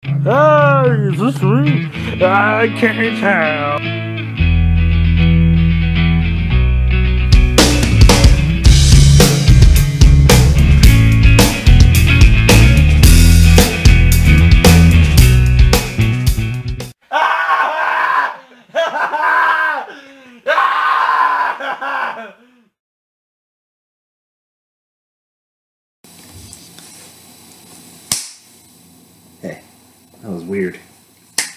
Ah, is this me? I can't tell. Hey, that was weird.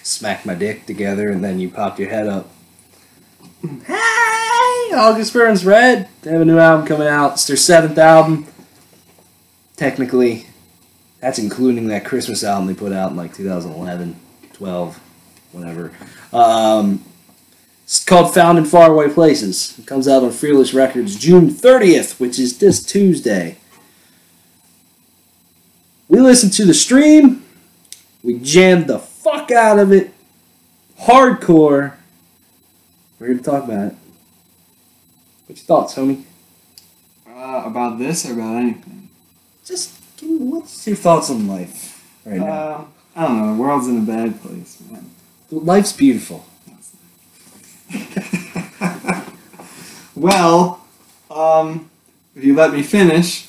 Smacked my dick together and then you popped your head up. Hey! August Burns Red! They have a new album coming out. It's their 7th album. Technically, that's including that Christmas album they put out in like 2011, 12, whatever. It's called Found in Faraway Places. It comes out on Fearless Records June 30th, which is this Tuesday. We listened to the stream. We jammed the fuck out of it. Hardcore. We're here to talk about it. What's your thoughts, homie? About this or about anything? Just give me, what's your thoughts on life right now? I don't know. The world's in a bad place, man. Life's beautiful. Well, if you let me finish,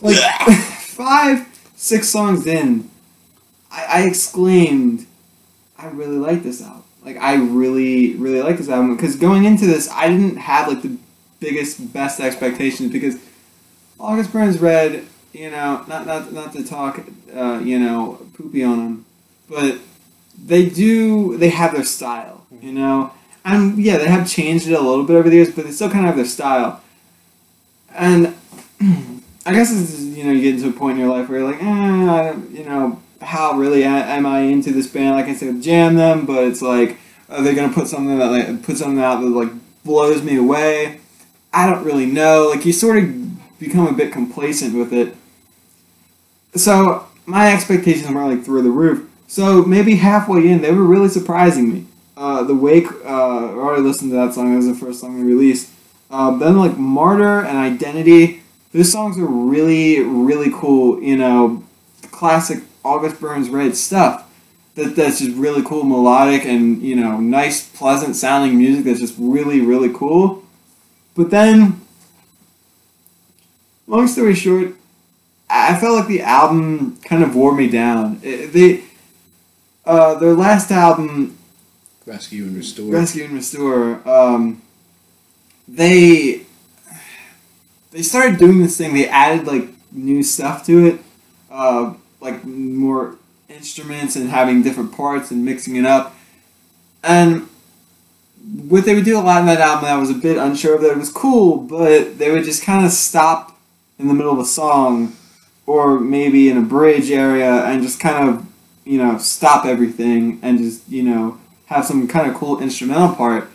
like 5-6 songs in, I exclaimed, I really like this album. Like, I really, really like this album. Because going into this, I didn't have, like, the biggest, best expectations. Because August Burns Red, you know, not to talk, poopy on them. But they have their style, you know. And, yeah, they have changed it a little bit over the years, but they still kind of have their style. And I guess this is, you get into a point in your life where you're like, how really am I into this band? Like I said, jam them, but it's like, are they gonna put something out that like blows me away? I don't really know. Like, you sort of become a bit complacent with it. So my expectations were like through the roof. So maybe halfway in, they were really surprising me. The Wake, I already listened to that song. That was the first song we released. Then like Martyr and Identity. Those songs are really, really cool. Classic August Burns Red stuff. That's just really cool, melodic, and nice, pleasant sounding music. That's just really, really cool. But then, long story short, I felt like the album kind of wore me down. Their last album, Rescue and Restore. They started doing this thing. They added like new stuff to it, like more instruments and having different parts and mixing it up. And what they would do a lot in that album, I was a bit unsure of that. It was cool, but they would just kind of stop in the middle of a song, or maybe in a bridge area, and just kind of stop everything and just have some kind of cool instrumental part.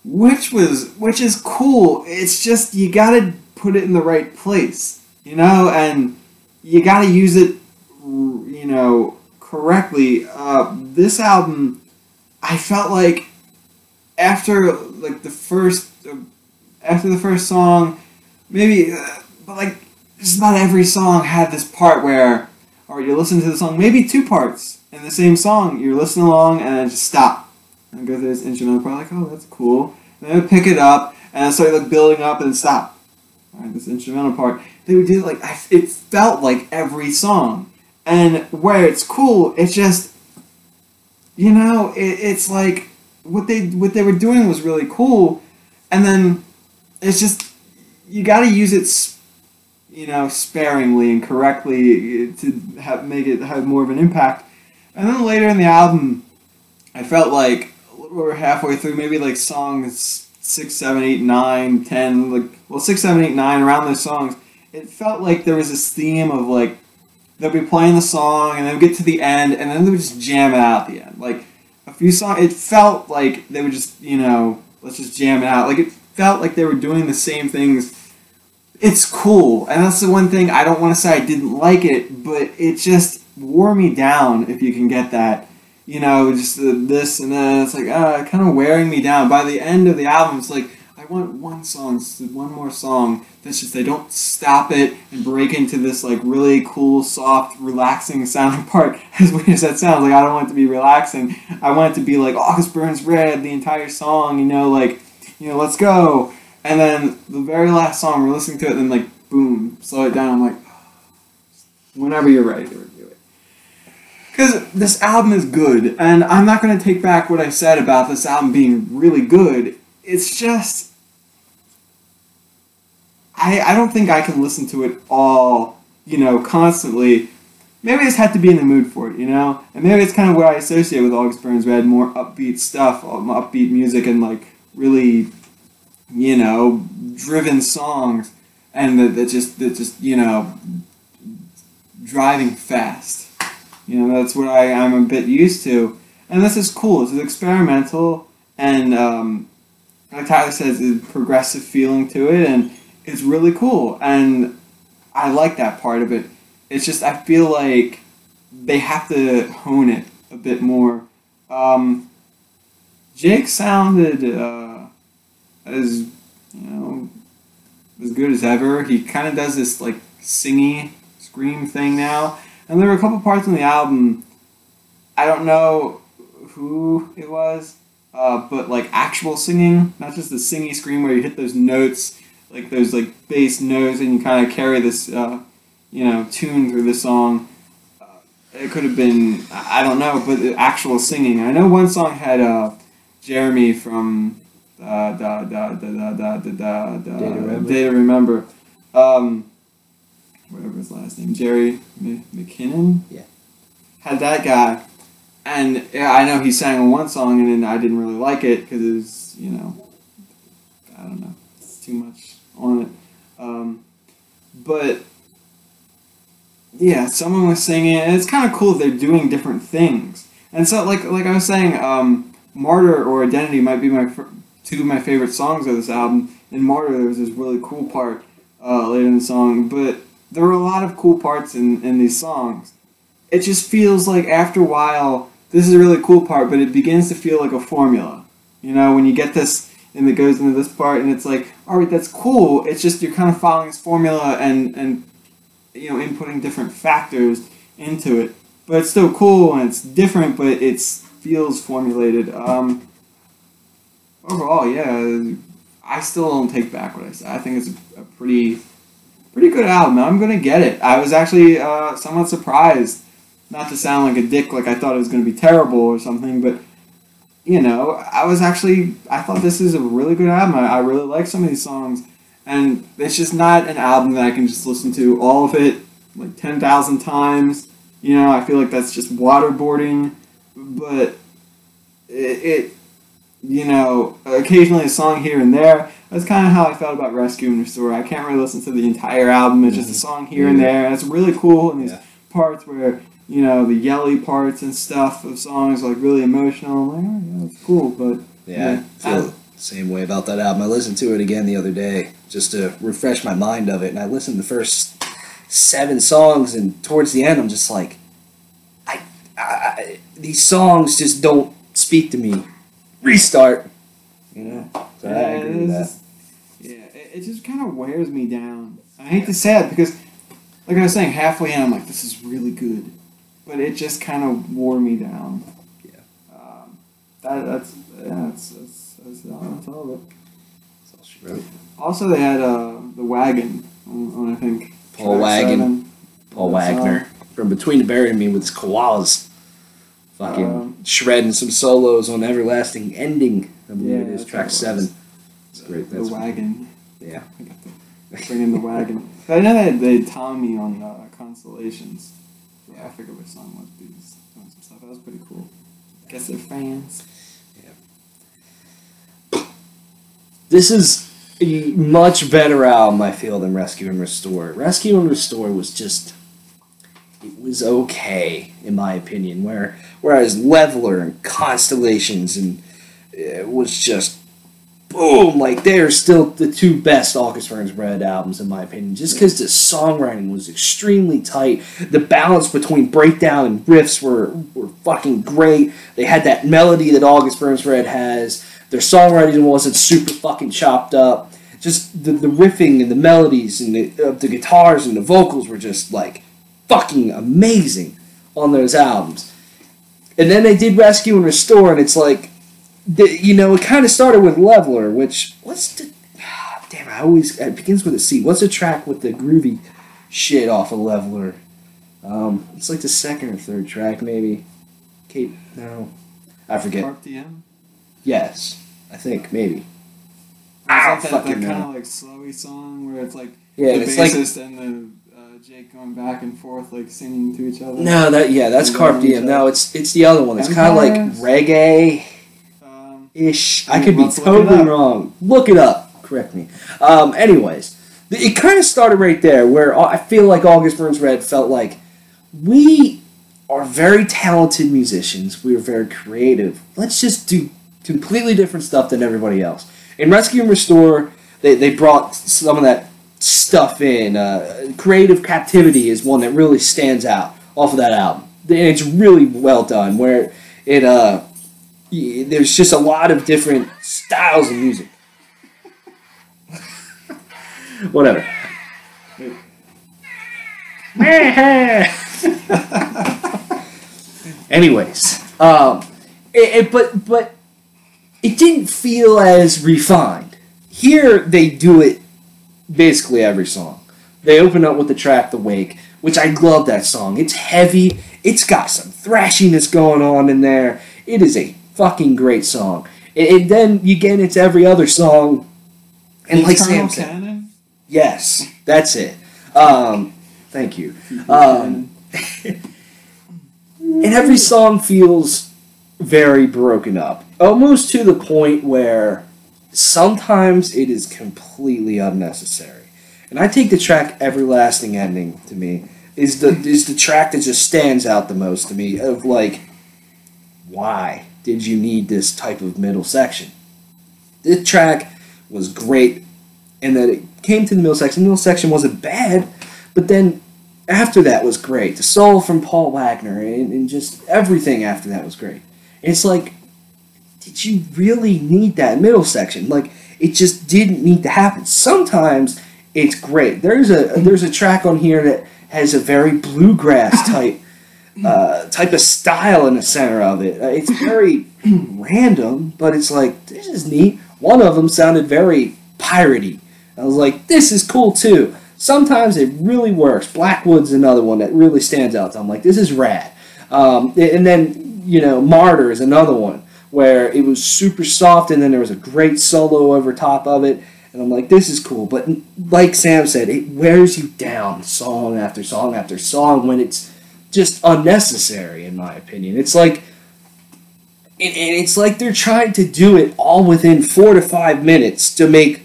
Which is cool. It's just you gotta put it in the right place, and you gotta use it, correctly. This album, I felt like after the first song, maybe, but like just about every song had this part where, or you listen to the song, maybe 2 parts in the same song. You're listening along and then just stop. And go through this instrumental part, like, oh, that's cool. And then I would pick it up, and I started building up, and stop. All right, this instrumental part. They would do it felt like every song. And where it's cool, it's just, it's like what they were doing was really cool, and then it's just you got to use it, sparingly and correctly to make it have more of an impact. And then later in the album, I felt like we're halfway through, maybe like songs 6, 7, 8, 9, 10, 6, 7, 8, 9, around those songs, it felt like there was this theme of like, they'll be playing the song, and then we'll get to the end, and then they would just jam it out at the end. Like, a few songs, it felt like they would just, let's just jam it out. Like, it felt like they were doing the same things. It's cool, and that's the one thing, I don't want to say I didn't like it, but it just wore me down, if you can get that. Just this and then it's like, kind of wearing me down. By the end of the album, it's like, I want one more song that's just they don't stop it and break into this like really cool, soft, relaxing sounding part. As weird as that sounds, like I don't want it to be relaxing. I want it to be like August Burns Red, the entire song, let's go. And then the very last song, we're listening to it, and then like boom, slow it down. I'm like, whenever you're ready to review it. Because this album is good, and I'm not going to take back what I said about this album being really good. It's just, I don't think I can listen to it all, constantly. Maybe I just have to be in the mood for it, And maybe it's kind of what I associate with August Burns Red, more upbeat stuff, upbeat music, and like really, driven songs, and that just driving fast. That's what I'm a bit used to. And this is cool. This is experimental, and like Tyler says, there's a progressive feeling to it, and it's really cool. And I like that part of it. It's just, I feel like they have to hone it a bit more. Jake sounded as good as ever. He kind of does this like singy scream thing now. And there were a couple parts on the album, I don't know who it was, but like actual singing, not just the singy scream where you hit those notes, like those like bass notes, and you kind of carry this, tune through the song. It could have been, I don't know, but the actual singing. I know one song had Jeremy from Day to Remember. Whatever his last name, Jerry McKinnon? Yeah. Had that guy. And yeah, I know he sang on one song, and then I didn't really like it because it was, I don't know, it's too much on it. But yeah, someone was singing, and it's kind of cool they're doing different things. And so, like I was saying, Martyr or Identity might be two of my favorite songs of this album. In Martyr, there was this really cool part later in the song, but there were a lot of cool parts in these songs. It just feels like after a while, this is a really cool part, but it begins to feel like a formula. When you get this and it goes into this part, and it's like, all right, that's cool. It's just you're kind of following this formula and inputting different factors into it. But it's still cool and it's different, but it feels formulated. Overall, yeah, I still don't take back what I said. I think it's a pretty good album. I'm going to get it. I was actually somewhat surprised, not to sound like a dick, like I thought it was going to be terrible or something, but, I thought this is a really good album. I really like some of these songs, and it's just not an album that I can just listen to all of it, like 10,000 times. I feel like that's just waterboarding, but occasionally a song here and there. That's kind of how I felt about Rescue and Restore. I can't really listen to the entire album. It's just a song here and there. And it's really cool in these parts where, the yelly parts and stuff of songs, like really emotional. I'm like, oh, yeah, it's cool. But I feel the same way about that album. I listened to it again the other day just to refresh my mind of it. And I listened to the first 7 songs, and towards the end, I'm just like, these songs just don't speak to me. Restart. So I agree with that. It just kind of wears me down. I hate to say it because, like I was saying, halfway in I'm like, this is really good, but it just kind of wore me down. Yeah. That's all of it. That's all she wrote. Also, they had the Wagon on I think Paul Wagner from Between the Buried and Me with his koalas. Fucking shredding some solos on Everlasting Ending. I believe it is track 7. It's great. The Wagon. Yeah. I got to bring in the Wagon. But I know they had Tommy on Constellations. Yeah, I forget which song was, but he was doing some stuff. That was pretty cool. Guess they're fans. Yeah. This is a much better album, I feel, than Rescue and Restore. Rescue and Restore was just... It was okay, in my opinion. Whereas Leveler and Constellations and it was just boom. Like they're still the 2 best August Burns Red albums, in my opinion. Just because the songwriting was extremely tight, the balance between breakdown and riffs were fucking great. They had that melody that August Burns Red has. Their songwriting wasn't super fucking chopped up. Just the riffing and the melodies and the guitars and the vocals were just like fucking amazing on those albums. And then they did Rescue and Restore, and it's like, it kind of started with Leveler, which, it begins with a C. What's the track with the groovy shit off of Leveler? It's like the second or third track, maybe. No. I forget. Carp Diem? Yes. I think, maybe. That kind of like slowy song where it's like the it's bassist and the Jake going back and forth like singing to each other. No, that's Carp Diem. No, it's the other one. It's kind of like reggae-ish. I could be totally wrong. Look it up. Correct me. Anyways, it kind of started right there where I feel like August Burns Red felt like we are very talented musicians. We are very creative. Let's just do completely different stuff than everybody else. In Rescue and Restore, they brought some of that stuff in. Creative Captivity is one that really stands out off of that album. And it's really well done, where there's just a lot of different styles of music. Whatever. Anyways, but it didn't feel as refined. Here they do it basically every song. They open up with the track The Wake, which I love that song. It's heavy. It's got some thrashiness going on in there. It is a fucking great song. And then you get into every other song. And like Sam said, Cannon? Yes, that's it. Thank you. And every song feels very broken up. Almost to the point where sometimes it is completely unnecessary. And I take the track Everlasting Ending, to me, is the track that just stands out the most to me, of like, why did you need this type of middle section? This track was great, and then it came to the middle section. The middle section wasn't bad, but then after that was great. The solo from Paul Wagner and just everything after that was great. And it's like, did you really need that middle section? Like, it just didn't need to happen. Sometimes it's great. There's a track on here that has a very bluegrass type of style in the center of it. It's very random, but it's like, this is neat. One of them sounded very piratey. I was like, this is cool too. Sometimes it really works. Blackwood's another one that really stands out. I'm like, this is rad. And then, Martyr is another one where it was super soft and then there was a great solo over top of it. And I'm like, this is cool. But like Sam said, it wears you down song after song after song when it's just unnecessary, in my opinion. It's like, it's like they're trying to do it all within 4 to 5 minutes to make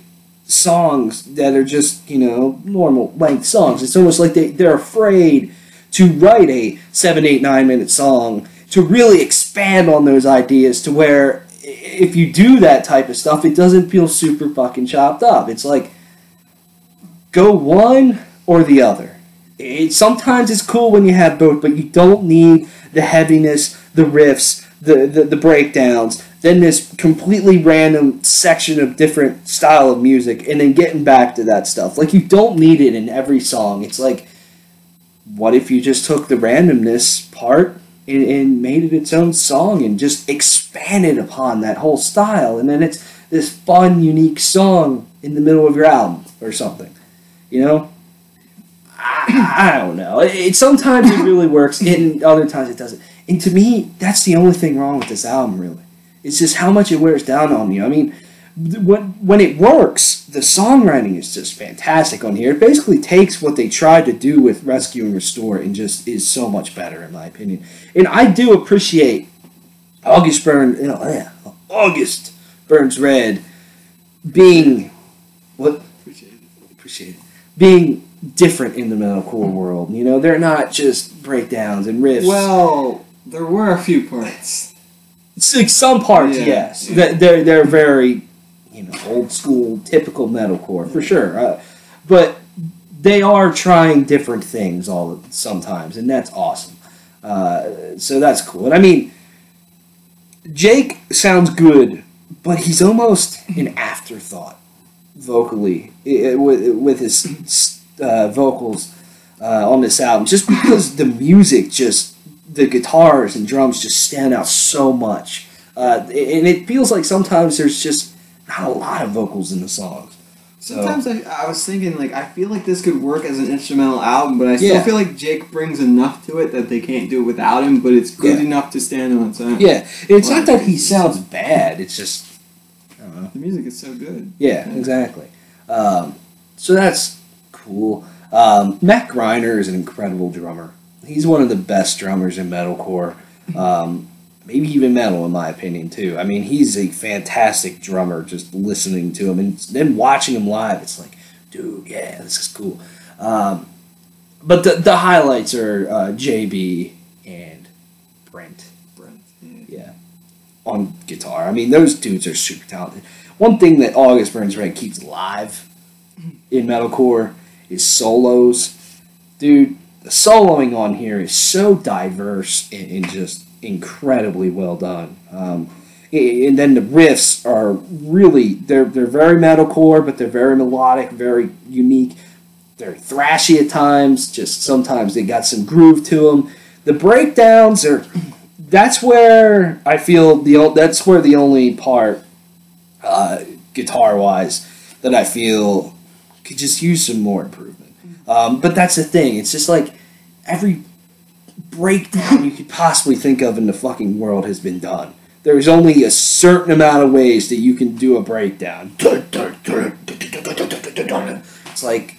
songs that are just, normal length songs. It's almost like they're afraid to write a 7, 8, 9 minute song to really expand on those ideas to where if you do that type of stuff, it doesn't feel super fucking chopped up. It's like, go one or the other. Sometimes it's cool when you have both, but you don't need the heaviness, the riffs, the breakdowns, then this completely random section of different style of music, and then getting back to that stuff. Like, you don't need it in every song. It's like, what if you just took the randomness part and made it its own song and just expanded upon that whole style, and then it's this fun, unique song in the middle of your album or something, I don't know. Sometimes it really works, and other times it doesn't. And to me, that's the only thing wrong with this album, really. It's just how much it wears down on you. I mean, when it works, the songwriting is just fantastic on here. It basically takes what they tried to do with Rescue and Restore and just is so much better, in my opinion. And I do appreciate August Burns Red being appreciate it. Being different in the metalcore world. They're not just breakdowns and riffs. Well, there were a few parts. Some parts, yes. Yeah. They're very, old school, typical metalcore for sure. But they are trying different things sometimes, and that's awesome. So that's cool. And I mean, Jake sounds good but he's almost an afterthought vocally with his vocals on this album, just because the music, just the guitars and drums just stand out so much, and it feels like sometimes there's just not a lot of vocals in the songs. Sometimes I was thinking, like, I feel like this could work as an instrumental album, but I still feel like Jake brings enough to it that they can't do it without him, but it's good enough to stand on its own. Yeah, it's not that he sounds bad, it's just, I don't know. The music is so good. Yeah, exactly. So that's cool. Matt Greiner is an incredible drummer. He's one of the best drummers in metalcore. Maybe even metal, in my opinion, too. I mean, he's a fantastic drummer, just listening to him. And then watching him live, it's like, dude, yeah, this is cool. But the highlights are JB and Brent. Yeah. On guitar. I mean, those dudes are super talented. One thing that August Burns Red keeps alive in metalcore is solos. Dude, the soloing on here is so diverse and just incredibly well done. And then the riffs are really, they're very metalcore, but they're very melodic, very unique. They're thrashy at times, just sometimes they got some groove to them. The breakdowns are, that's where I feel, that's where the only part, guitar-wise, that I feel could just use some more improvement. But that's the thing, it's just like every breakdown you could possibly think of in the fucking world has been done. There's only a certain amount of ways that you can do a breakdown. It's like,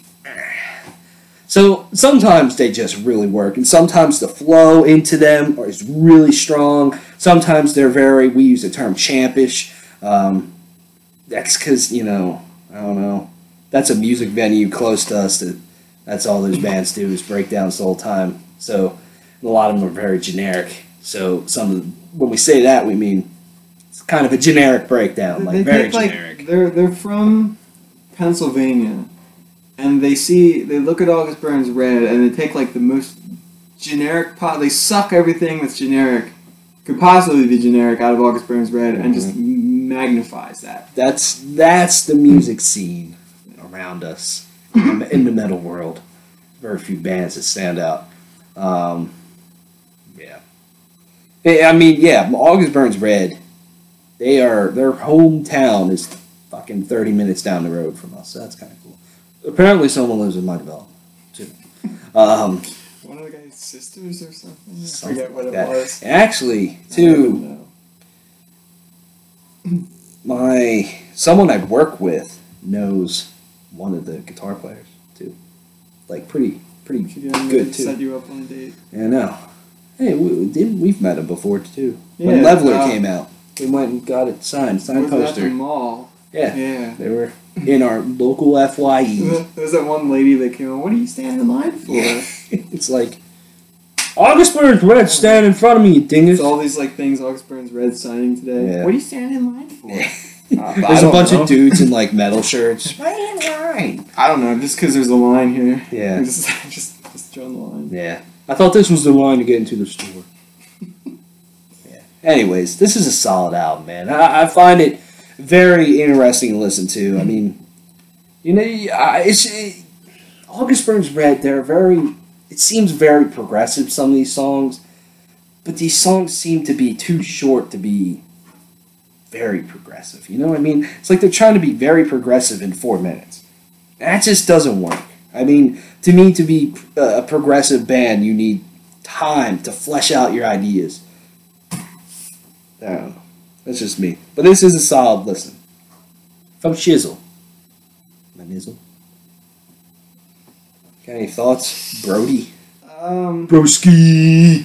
so sometimes they just really work, and sometimes the flow into them is really strong. Sometimes they're very, we use the term champish. That's because, I don't know, that's a music venue close to us that's all those bands do is breakdowns the whole time. So a lot of them are very generic. So when we say that, we mean it's kind of a generic breakdown, like very generic. They're from Pennsylvania, and they look at August Burns Red, and they take like the most generic they suck everything that's generic, could possibly be generic, out of August Burns Red, and just magnifies that. That's the music scene around us in the metal world. Very few bands that stand out. I mean, August Burns Red, their hometown is fucking 30 minutes down the road from us, so that's kind of cool. Apparently someone lives in my development, too. One of the guy's sisters or something? I forget what it was. Actually, too, someone I work with knows one of the guitar players, too. Like, pretty good, too. Set you up on a date. Yeah, I know. Hey, we've met him before, too. Yeah, when Leveler came out, we went and got it signed poster. At the mall. Yeah. They were in our local FYE. There was that one lady that came on, what are you standing in line for? Yeah. It's like, August Burns Red, stand in front of me, you dingus. It's all these like things August Burns Red signing today. Yeah. What are you standing in line for? There's a bunch of dudes in like metal shirts. Right. I don't know, just because there's a line here. Yeah. Just join the line. Yeah. I thought this was the line to get into the store. Yeah. Anyways, this is a solid album, man. I find it very interesting to listen to. I mean, August Burns Red, it seems very progressive, some of these songs, but these songs seem to be too short to be very progressive. You know what I mean? It's like they're trying to be very progressive in 4 minutes. That just doesn't work. I mean, to me, to be a progressive band, you need time to flesh out your ideas. I don't know. That's just me. But this is a solid listen. From Shizzle. My nizzle. Got any thoughts, Brody? Broski! I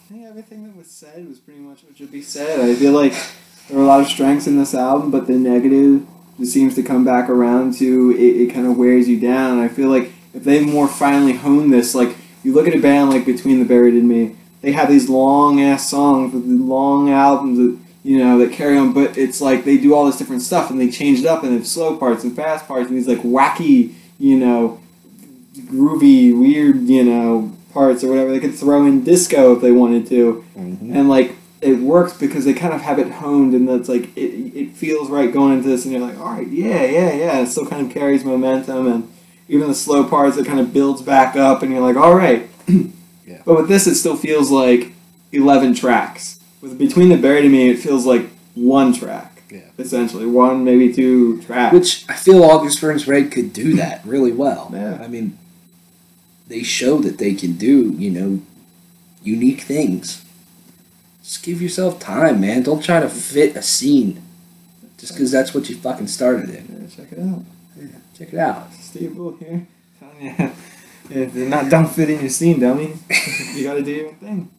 think everything that was said was pretty much what should be said. I feel like there are a lot of strengths in this album, but the negative just seems to come back around to it kind of wears you down. I feel like if they more finally hone this, like you look at a band like Between the Buried and Me, they have these long ass songs with long albums that that carry on, but it's like they do all this different stuff and they change it up and they have slow parts and fast parts and these like wacky, groovy, weird, parts or whatever. They could throw in disco if they wanted to. Mm-hmm. And like it works because they kind of have it honed, and it's like it feels right going into this, and you're like, all right, yeah. It still kind of carries momentum, and even the slow parts, it kind of builds back up, and you're like, all right. Yeah. But with this, it still feels like 11 tracks. With Between the Buried and Me, it feels like one track. Yeah. Essentially, one, maybe two tracks. Which I feel August Burns Red could do that really well. Yeah. I mean, they show that they can do, unique things. Just give yourself time, man. Don't try to fit a scene just because that's what you fucking started in. Yeah, check it out. Yeah, check it out. Steve Bull here. Telling you, if they're not don't fit in your scene, dummy. You gotta do your own thing.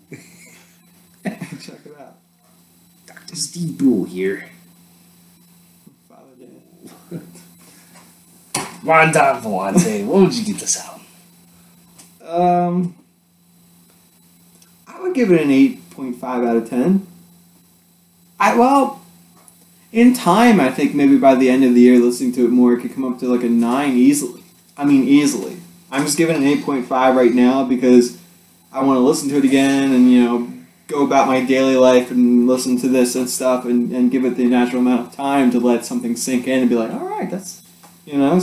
Check it out. Dr. Steve Bull here. Father Dan. Rondon Vellante, what would you give this out? I would give it an 8.5 out of 10. In time, I think maybe by the end of the year, listening to it more, it could come up to like a 9 easily. I mean, easily. I'm just giving it an 8.5 right now because I want to listen to it again and, go about my daily life and listen to this and stuff and give it the natural amount of time to let something sink in and be like, all right, that's,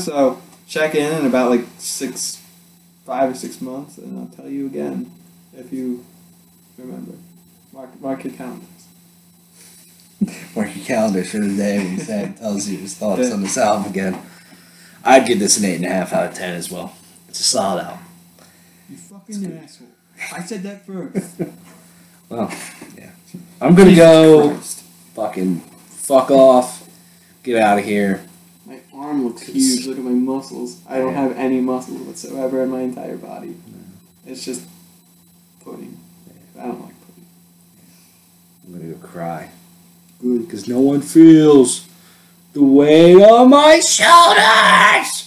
so check in about like 5 or 6 months and I'll tell you again if you remember. Mark your calendars. Mark your calendars for the day when Sam tells you his thoughts on this album again. I'd give this an 8.5 out of 10 as well. It's a solid album. You fucking asshole. I said that first. Well, yeah. I'm gonna go Christ. fucking fuck off. Get out of here. My arm looks huge. Look at my muscles. I don't have any muscles whatsoever in my entire body. It's just pudding. I don't like pudding. I'm gonna go cry. Good. Because no one feels the weight on my shoulders!